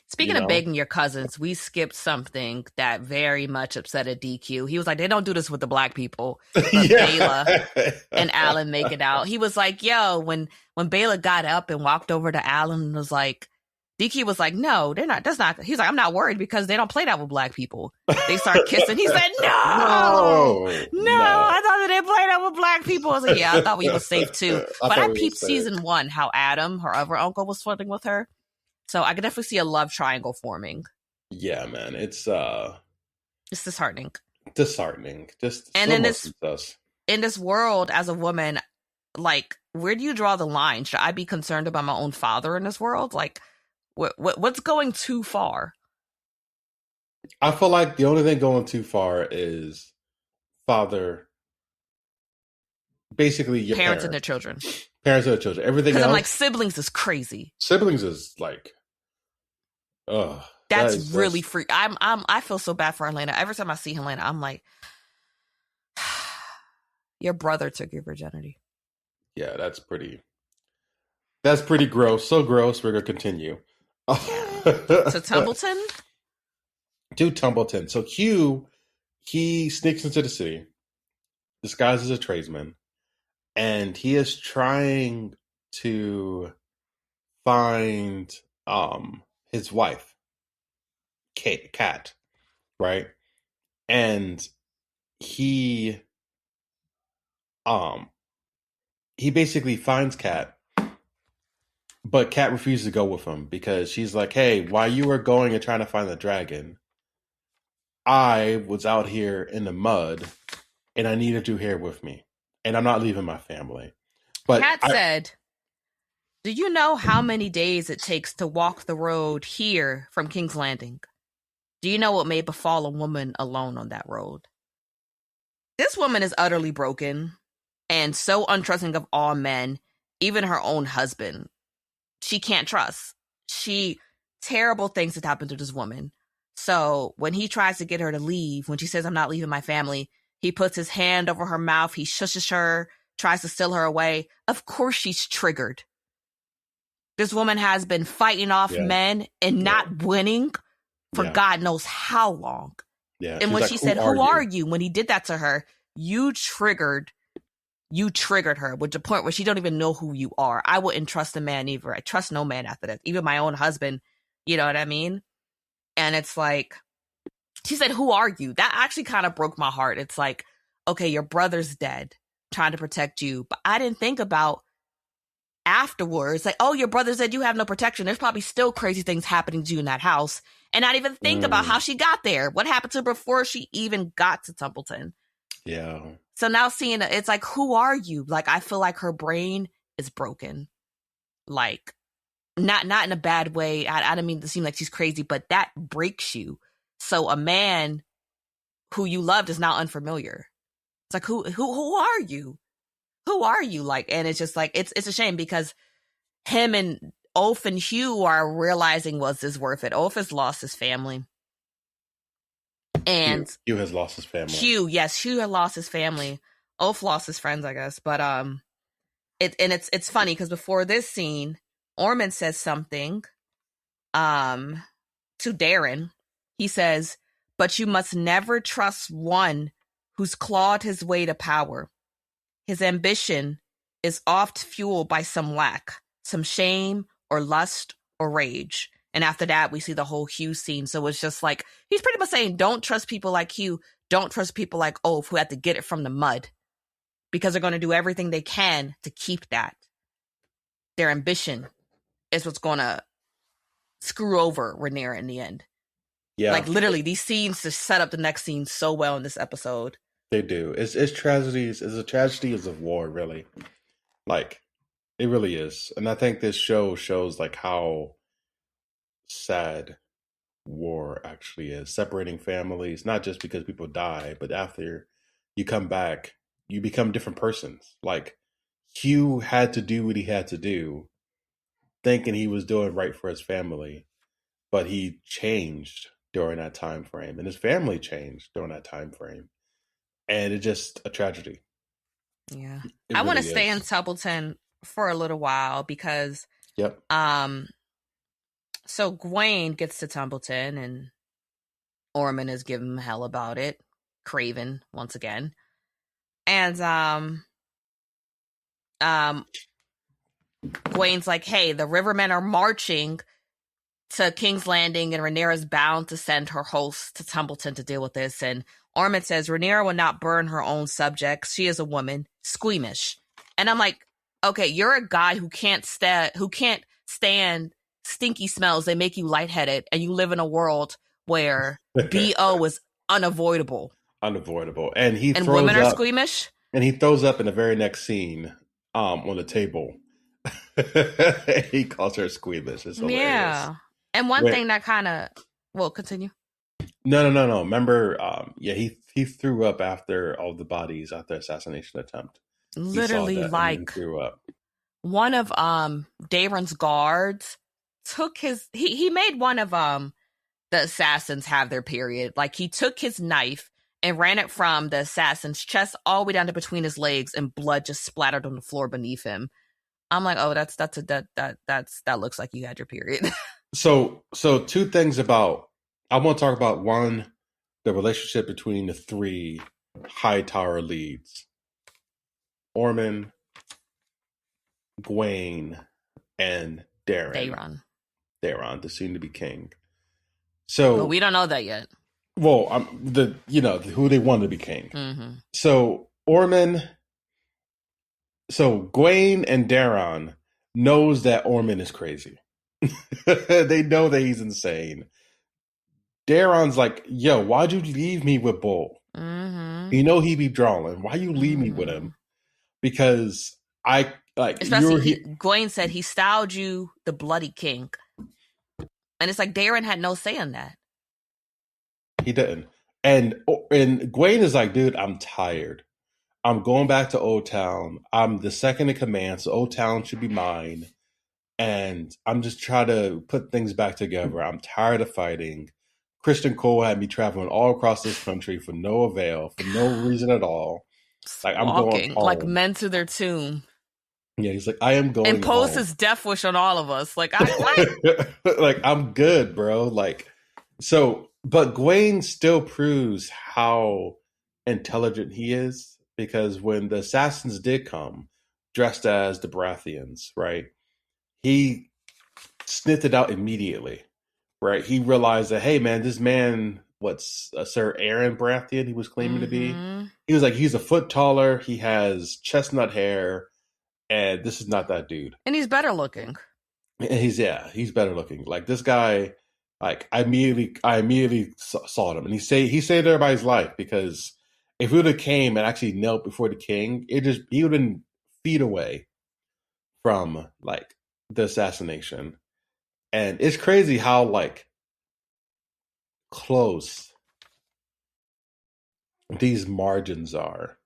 Speaking of banging your cousins, we skipped something that very much upset at DQ. He was like, "They don't do this with the black people." But Baela and Alan make it out. He was like, "Yo," when Baela got up and walked over to Alan and was like, DQ was like, "No, they're not. That's not." He's like, "I'm not worried because they don't play that with black people." They start kissing. He said, "No, I thought that they played that with black people." I was like, "Yeah, I thought we were safe too." But I peeped season 1 how Adam, her other uncle, was flirting with her. So I could definitely see a love triangle forming. Yeah, man, it's disheartening. Just and in this world, as a woman, like, where do you draw the line? Should I be concerned about my own father in this world? Like, what's going too far? I feel like the only thing going too far is father. Basically, your parents and their children. Parents and their children. Everything else. I'm like, siblings is crazy. Siblings is like, that's really free. I feel so bad for Helena. Every time I see Helena, I'm like, your brother took your virginity. Yeah, that's pretty gross. So gross. We're gonna continue. To Tumbleton. To Tumbleton. So Hugh, he sneaks into the city, disguised as a tradesman, and he is trying to find his wife, Kat, right? And he basically finds Kat, but Kat refuses to go with him because she's like, "Hey, while you were going and trying to find the dragon, I was out here in the mud, and I needed you here with me, and I'm not leaving my family." But Kat said, "Do you know how many days it takes to walk the road here from King's Landing? Do you know what may befall a woman alone on that road?" This woman is utterly broken and so untrusting of all men, even her own husband. She can't trust. Terrible things have happened to this woman. So when he tries to get her to leave, when she says, "I'm not leaving my family," he puts his hand over her mouth. He shushes her, tries to steal her away. Of course she's triggered. This woman has been fighting off men and not winning for God knows how long. Yeah. And when she said, "Who are you?" when he did that to her, you triggered her with the point where she don't even know who you are. I wouldn't trust a man either. I trust no man after that. Even my own husband. You know what I mean? And it's like, she said, "Who are you?" That actually kind of broke my heart. It's like, okay, your brother's dead, trying to protect you. But I didn't think about afterwards, like, oh, your brother said you have no protection. There's probably still crazy things happening to you in that house. And not even think about how she got there. What happened to her before she even got to Templeton? Yeah. So now seeing it, it's like, who are you? Like, I feel like her brain is broken. Like, not in a bad way. I don't mean to seem like she's crazy, but that breaks you. So a man who you loved is now unfamiliar. It's like, who are you? Who are you? Like, and it's just like, it's a shame because him and Ulf and Hugh are realizing, was this worth it? Ulf has lost his family. And Hugh has lost his family. Hugh had lost his family. Ulf lost his friends, I guess. But it's funny because before this scene, Ormond says something to Darren. He says, "But you must never trust one who's clawed his way to power. His ambition is oft fueled by some lack, some shame or lust or rage." And after that, we see the whole Hugh scene. So it's just like, he's pretty much saying, don't trust people like Hugh. Don't trust people like Ulf who have to get it from the mud because they're going to do everything they can to keep that. Their ambition is what's going to screw over Rhaenyra in the end. Yeah. Like literally, these scenes just set up the next scene so well in this episode. They do. It's tragedies. It's a tragedies of war, really. Like, it really is. And I think this show shows like how sad war actually is. Separating families, not just because people die, but after you come back, you become different persons. Like, Hugh had to do what he had to do, thinking he was doing right for his family, but he changed during that time frame, and his family changed during that time frame. And it's just a tragedy. Yeah. I want to stay in Templeton for a little while because so Gwaine gets to Templeton and Ormond is giving him hell about it. Craven once again. And Gwaine's like, "Hey, the Rivermen are marching to King's Landing and Rhaenyra's bound to send her hosts to Templeton to deal with this." And Ormond says Rhaenyra will not burn her own subjects. She is a woman, squeamish. And I'm like, okay, you're a guy who can't stand stinky smells. They make you lightheaded, and you live in a world where BO is unavoidable. Unavoidable. And women are squeamish. And he throws up in the very next scene on the table. He calls her squeamish. It's hilarious. Yeah. And one thing that kind of, well, continue. No. Remember, he threw up after all the bodies after the assassination attempt. Literally, like, threw up. One of Daeron's guards took he made one of the assassins have their period. Like, he took his knife and ran it from the assassin's chest all the way down to between his legs, and blood just splattered on the floor beneath him. I'm like, oh, that looks like you had your period. So two things about, I want to talk about, one, the relationship between the three Hightower leads: Ormond, Gwaine, and Daeron, the soon-to-be king. So, but we don't know that yet. Well, who they want to be king. Mm-hmm. So Gwaine and Daeron knows that Ormond is crazy. They know that he's insane. Daeron's like, "Yo, why'd you leave me with Bull? Mm-hmm. You know he be drawing. Why you leave me with him? Because I like." Especially Gwaine said he styled you the Bloody King, and it's like Daeron had no say in that. He didn't. And Gwaine is like, "Dude, I'm tired. I'm going back to Old Town. I'm the second in command, so Old Town should be mine. And I'm just trying to put things back together. I'm tired of fighting. Christian Cole had me traveling all across this country for no avail, for no reason at all. Like, I'm going home. Like men to their tomb." Yeah, he's like, I am going Impose home. his death wish on all of us. Like, what? Like, I'm good, bro. Like, so, but Gwaine still proves how intelligent he is because when the assassins did come, dressed as the Baratheons, right? He sniffed it out immediately, right? He realized that, hey, man, this man, what's Sir Aaron Baratheon, he was claiming to be. Mm-hmm. He was like, he's a foot taller, he has chestnut hair, and this is not that dude. And he's better looking. And he's better looking. Like this guy, like I immediately saw him, and he saved everybody's life because if he would have came and actually knelt before the king, he would have been feet away from like the assassination. And it's crazy how like close these margins are.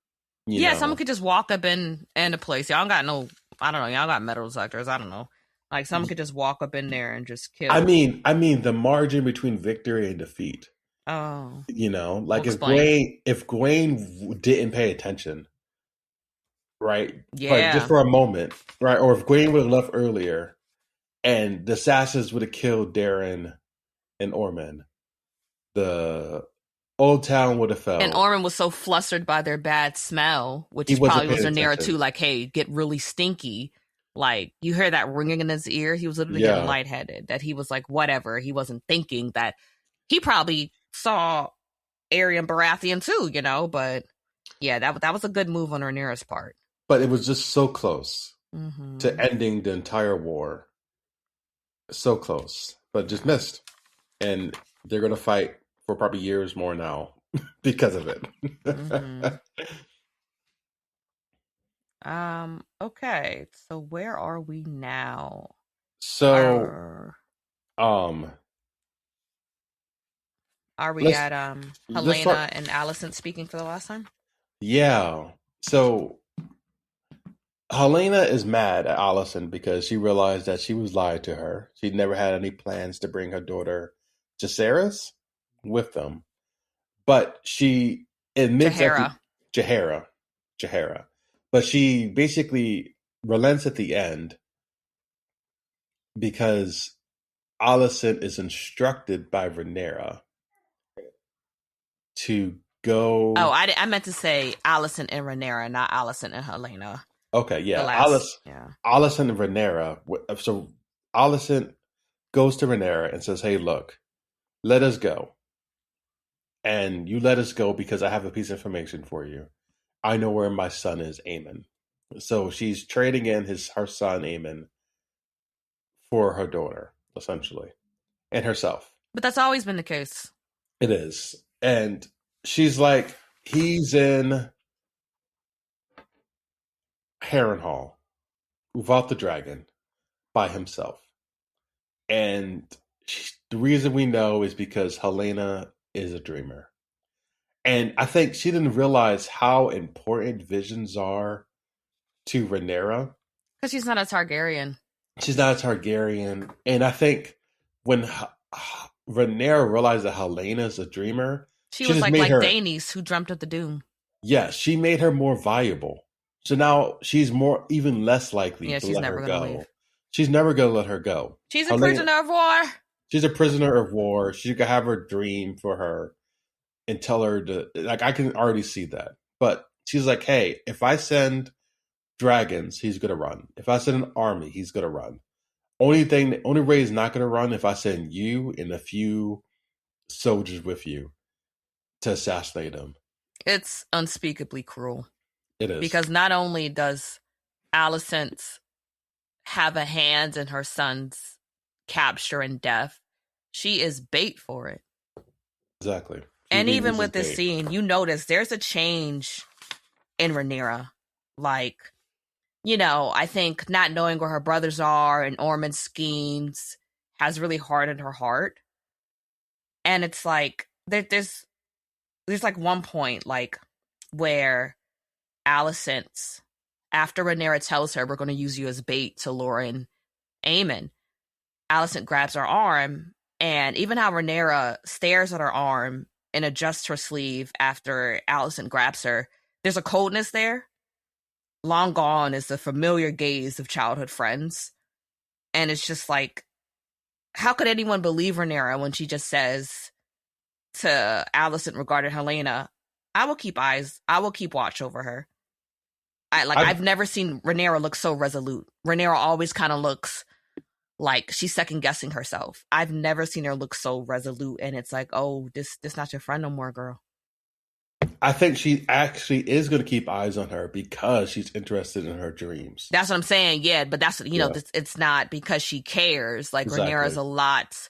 Yeah, someone could just walk up in a place. Y'all got no, I don't know. Y'all got metal detectors. I don't know. Like someone could just walk up in there and just kill. I mean, the margin between victory and defeat. Oh, Like explain. if Gwaine didn't pay attention, right, like just Yeah. for a moment, right, or if Gwaine would have left earlier, and the assassins would have killed Darren and Ormond, the old town would have And fell. Ormond was so flustered by their bad smell, He which wasn't probably was paying Rhaenyra attention. too. Like, hey, get really stinky. Like you hear that ringing in his ear. He was literally getting Yeah, lightheaded. That he was like, whatever. He wasn't thinking that he probably saw Arya Baratheon too. But yeah, that was a good move on Rhaenyra's part. but it was just so close to Mm-hmm. ending the entire war. So close, but just missed. And they're going to fight for probably years more now because of Mm-hmm. it. Okay. So where are we now? So, Are um, are we let's at let's Helena start. and Alicent speaking for the last time? Yeah. So Helena is mad at Alicent because she realized that she was lied to her. She never had any plans to bring her daughter Jacaerys with them, but she admits at the Jahara. Jahara, Jahara, but she basically relents at the end because Alicent is instructed by Rhaenyra to Oh, go. I meant to say Alicent and Rhaenyra, not Alicent and Helena. Okay, The yeah, last, yeah. Alicent and Rhaenyra. So Alicent goes to Rhaenyra and says, "Hey, look, let us go, and you let us go because I have a piece of information for you. I know where my son is, Aemon." So she's trading in her son Aemon for her daughter, essentially, and herself. But that's always been the case. It is, and she's like, he's in Harrenhal without the dragon by himself. And the reason we know is because Helena is a dreamer. And I think she didn't realize how important visions are to Rhaenyra. Because she's not a Targaryen. She's not a Targaryen. And I think when Rhaenyra realized that Helena is a dreamer, She she was just like made her, Daenerys who dreamt of the doom. yeah, she made her more viable. So now she's even less likely Yeah, to she's let her never gonna leave. go. She's never going to let her go. She's a Helena, prisoner of war. she's a prisoner of war. She could have her dream for her and tell her to, like, I can already see that. But she's like, hey, if I send dragons, he's gonna run. If I send an army, he's gonna run. Only way he's not gonna run if I send you and a few soldiers with you to assassinate him. It's unspeakably cruel. It is. Because not only does Alicent have a hand in her son's capture and death, she is bait for it. Exactly. She And even uses with this bait. scene, you notice there's a change in Rhaenyra. Like, I think not knowing where her brothers are and Ormond's schemes has really hardened her heart. And it's like there's like one point like where Alicent, after Rhaenyra tells her we're going to use you as bait to lure in Aemon, Alicent grabs her arm, and even how Rhaenyra stares at her arm and adjusts her sleeve after Alicent grabs her, there's a coldness there. long gone is the familiar gaze of childhood friends. And it's just like, how could anyone believe Rhaenyra when she just says to Alicent regarding Helena, I will keep watch over her. I've never seen Rhaenyra look so resolute. Rhaenyra always kind of looks like she's second guessing herself. I've never seen her look so resolute, and it's like, oh, this not your friend no more, girl. I think she actually is going to keep eyes on her because she's interested in her dreams. That's what I'm saying. Yeah, but that's, you know, it's not because she cares. Like, exactly. Rhaenyra's a lot.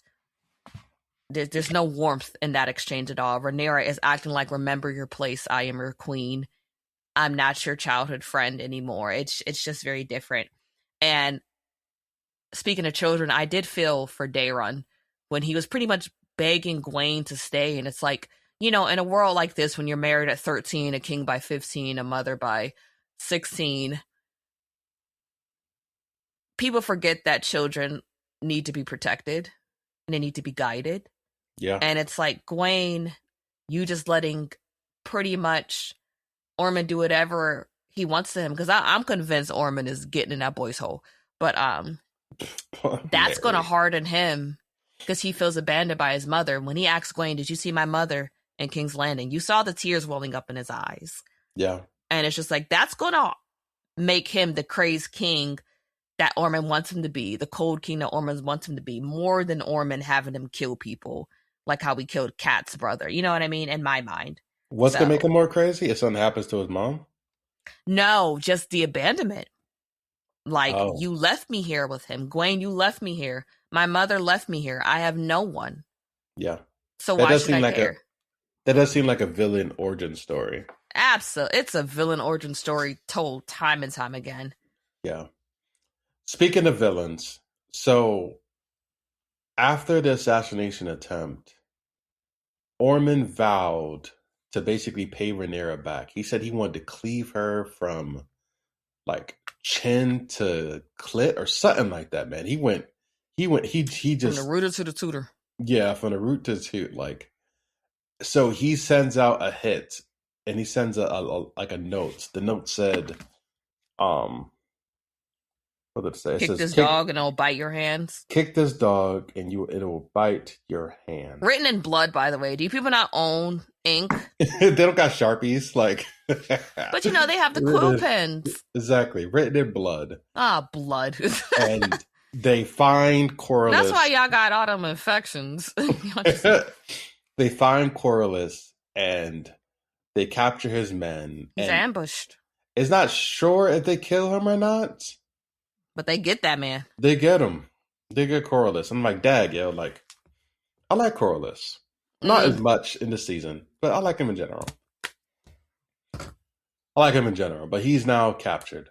There's no warmth in that exchange at all. Rhaenyra is acting like, remember your place. I am your queen. I'm not your childhood friend anymore. It's just very different. And speaking of children, I did feel for Daeron when he was pretty much begging Gwaine to stay. And it's like, you know, in a world like this, when you're married at 13, a king by 15, a mother by 16, people forget that children need to be protected and they need to be guided. Yeah. And it's like, Gwaine, you just letting pretty much Ormond do whatever he wants to him. Because I'm convinced Ormond is getting in that boy's hole. But that's going to harden him because he feels abandoned by his mother. When he asks Gwaine, did you see my mother in King's Landing? You saw the tears welling up in his eyes. Yeah. And it's just like, that's going to make him the crazed king that Ormond wants him to be, the cold king that Ormond wants him to be, more than Ormond having him kill people like how we killed Kat's brother. You know what I mean? In my mind. What's going to make him more crazy if something happens to his mom? No, just the abandonment. Like, you left me here with him. Gwaine, you left me here. My mother left me here. I have no one. Yeah. So why should I care? That does seem like a villain origin story. Absolutely. It's a villain origin story told time and time again. Yeah. Speaking of villains, so after the assassination attempt, Ormond vowed to basically pay Rhaenyra back. He said he wanted to cleave her from like chin to clit or something like that, man. He just from the rooter to the tutor. Yeah, from the root to the toot. Like, so he sends out a hit and he sends a note. The note said, what did it say? Kick this dog and it'll bite your hands. Kick this dog and it'll bite your hand. Written in blood, by the way. Do you people not own ink? They don't got Sharpies, like. But you know, they have the quill pens. Exactly. Written in blood. Blood. And they find Corlys. That's why y'all got all them infections. They find Corlys and they capture his men. He's ambushed. It's not sure if they kill him or not. But they get that man. They get him. They get Corlys. I'm like, Dad, yo, like, I like Corlys. Not as much in this season, but I like him in general. But he's now captured.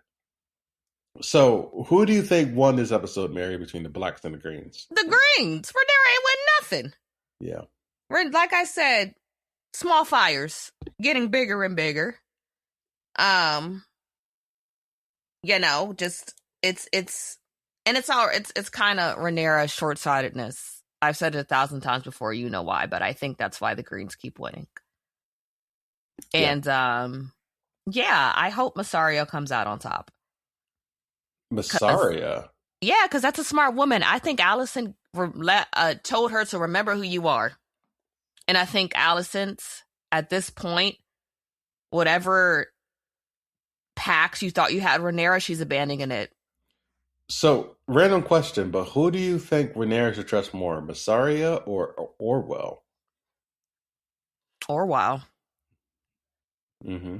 So, who do you think won this episode, Mary, between the Blacks and the Greens? The Greens. Rhaenyra ain't win nothing. Yeah. Like I said, small fires getting bigger and bigger. You know, just it's kind of Rhaenyra's short-sightedness. I've said it 1,000 times before, you know why, but I think that's why the Greens keep winning. And I hope Mysaria comes out on top. Mysaria? Yeah, because that's a smart woman. I think Alicent told her to remember who you are. And I think Alicent, at this point, whatever pacts you thought you had Rhaenyra, she's abandoning it. So, random question, but who do you think Rhaenyra should trust more, Mysaria or Orwell? Orwell. Mm-hmm.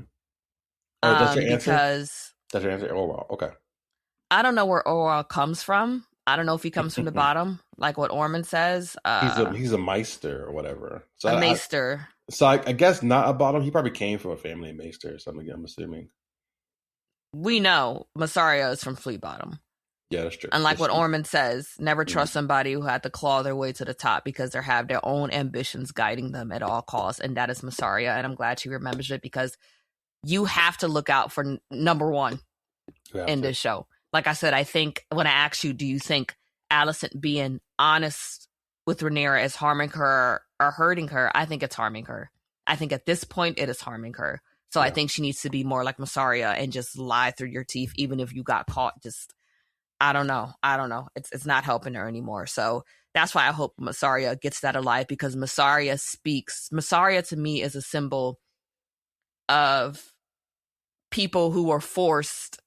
That's your answer? Because that's your answer? Orwell, okay. I don't know where Orwell comes from. I don't know if he comes from the bottom, like what Ormond says. He's a Maester or whatever. So a Maester. I guess not a bottom. He probably came from a family of Maester or something, I'm assuming. We know Mysaria is from Fleet Bottom. Yeah, that's true. Unlike what Ormond says, never trust somebody who had to claw their way to the top because they have their own ambitions guiding them at all costs. And that is Mysaria. And I'm glad she remembers it because you have to look out for number one in this show. Like I said, I think when I asked you, do you think Alicent being honest with Rhaenyra is harming her or hurting her? I think it's harming her. I think at this point it is harming her. So I think she needs to be more like Mysaria and just lie through your teeth, even if you got caught. Just I don't know. It's not helping her anymore. So that's why I hope Mysaria gets that alive, because Mysaria speaks. Mysaria to me is a symbol of people who are forced.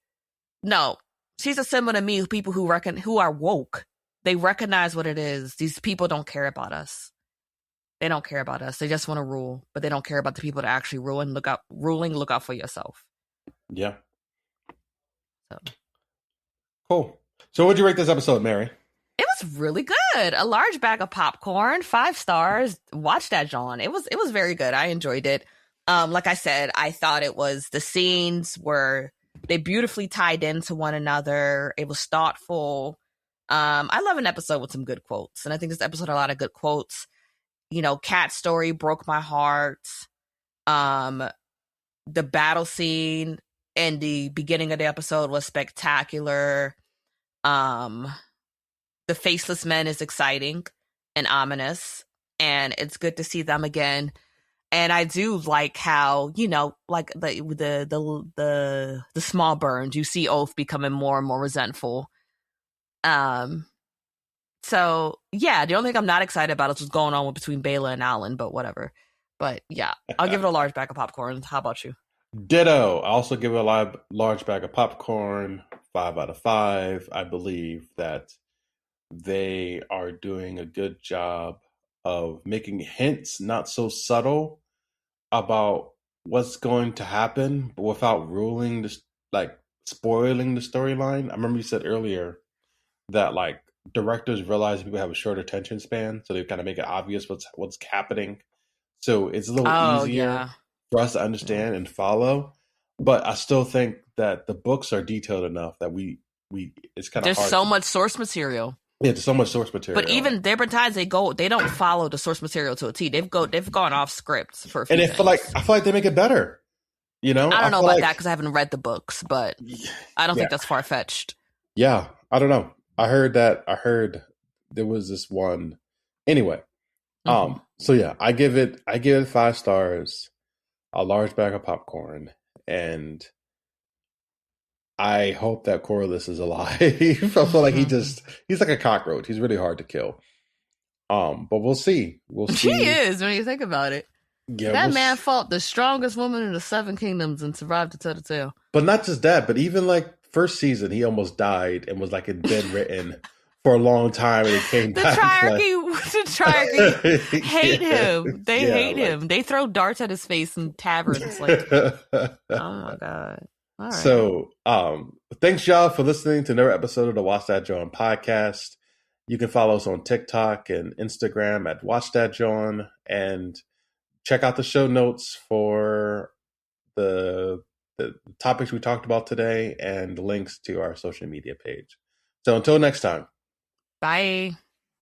No, she's a symbol to me of people who are woke. They recognize what it is. These people don't care about us. They don't care about us. They just want to rule, but they don't care about the people that actually rule and look out for yourself. Yeah. So. Cool. So what'd you rate this episode, Mary? It was really good. A large bag of popcorn, 5 stars. Watch that, John. It was very good. I enjoyed it. Like I said, I thought the scenes were, they beautifully tied into one another. It was thoughtful. I love an episode with some good quotes, and I think this episode had a lot of good quotes. Cat's story broke my heart. The battle scene in the beginning of the episode was spectacular. The Faceless Men is exciting and ominous, and it's good to see them again. And I do like how, like the small burns, you see Oath becoming more and more resentful. So yeah, the only thing I'm not excited about is what's going on between Bela and Alan, but whatever. But yeah, I'll give it a large bag of popcorn. How about you? Ditto. I also give it a large bag of popcorn, 5 out of 5. I believe that they are doing a good job of making hints, not so subtle, about what's going to happen, but without ruling this, like spoiling the storyline. I remember you said earlier that like directors realize people have a short attention span, so they kind of make it obvious what's happening. So it's a little easier for us to understand and follow. But I still think that the books are detailed enough that we it's kind of there's hard. So much source material. Yeah, there's so much source material. But even there have been times they don't follow the source material to a T. They've gone off scripts for a few and I feel like they make it better. I don't know about that because I haven't read the books, but I don't think that's far fetched. Yeah, I don't know. I heard there was this one. Anyway, so yeah, I give it 5 stars, a large bag of popcorn, and I hope that Corlys is alive. I feel like he's like a cockroach. He's really hard to kill. But we'll see. He is, when you think about it. Yeah, that man fought the strongest woman in the 7 kingdoms and survived to tell the tale. But not just that, but even like first season, he almost died and was like bedridden for a long time, and he came back. The Triarchy hate him. They hate him. They throw darts at his face in taverns. Like, oh my god. All right. So, thanks y'all for listening to another episode of the Watch That John podcast. You can follow us on TikTok and Instagram at Watch That John, and check out the show notes for the topics we talked about today and links to our social media page. So until next time. Bye.